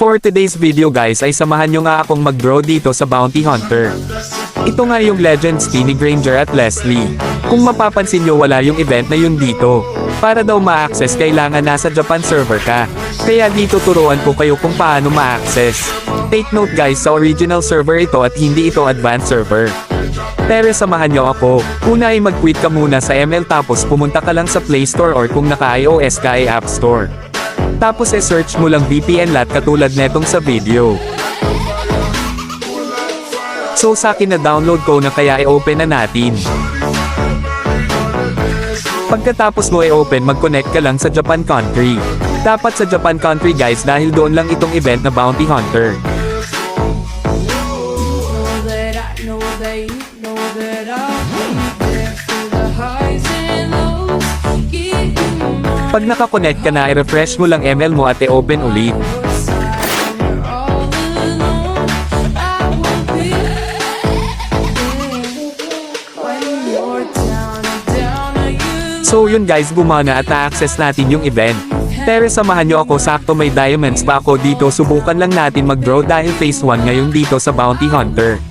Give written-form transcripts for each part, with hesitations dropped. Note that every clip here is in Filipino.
For today's video guys ay samahan nyo nga akong mag-draw dito sa Bounty Hunter. Ito nga yung Legends ni Granger at Leslie. Kung mapapansin nyo wala yung event na yun dito. Para daw ma-access kailangan nasa Japan server ka. Kaya dito turuan ko kayo kung paano ma-access. Take note guys, sa original server ito at hindi ito advanced server. Pero samahan nyo ako. Una ay mag-quit ka muna sa ML tapos pumunta ka lang sa Play Store or kung naka-iOS ka ay App Store. Tapos search mo lang VPNLAT katulad netong sa video. So sa akin na download ko na kaya i-open na natin. Pagkatapos mo i-open mag-connect ka lang sa Japan country. Dapat sa Japan country guys dahil doon lang itong event na Bounty Hunter. Pag nakakonect ka na i-refresh mo lang ML mo at i-open ulit. So yun guys, gumana at na-access natin yung event. Pero samahan nyo ako, sakto may diamonds pa ako dito, subukan lang natin mag-draw dahil phase 1 ngayon dito sa Bounty Hunter.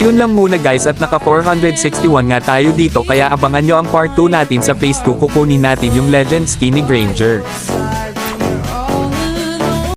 Yun lang muna guys at naka 461 nga tayo dito kaya abangan nyo ang part 2 natin sa phase 2, kukunin natin yung Legends ni Granger.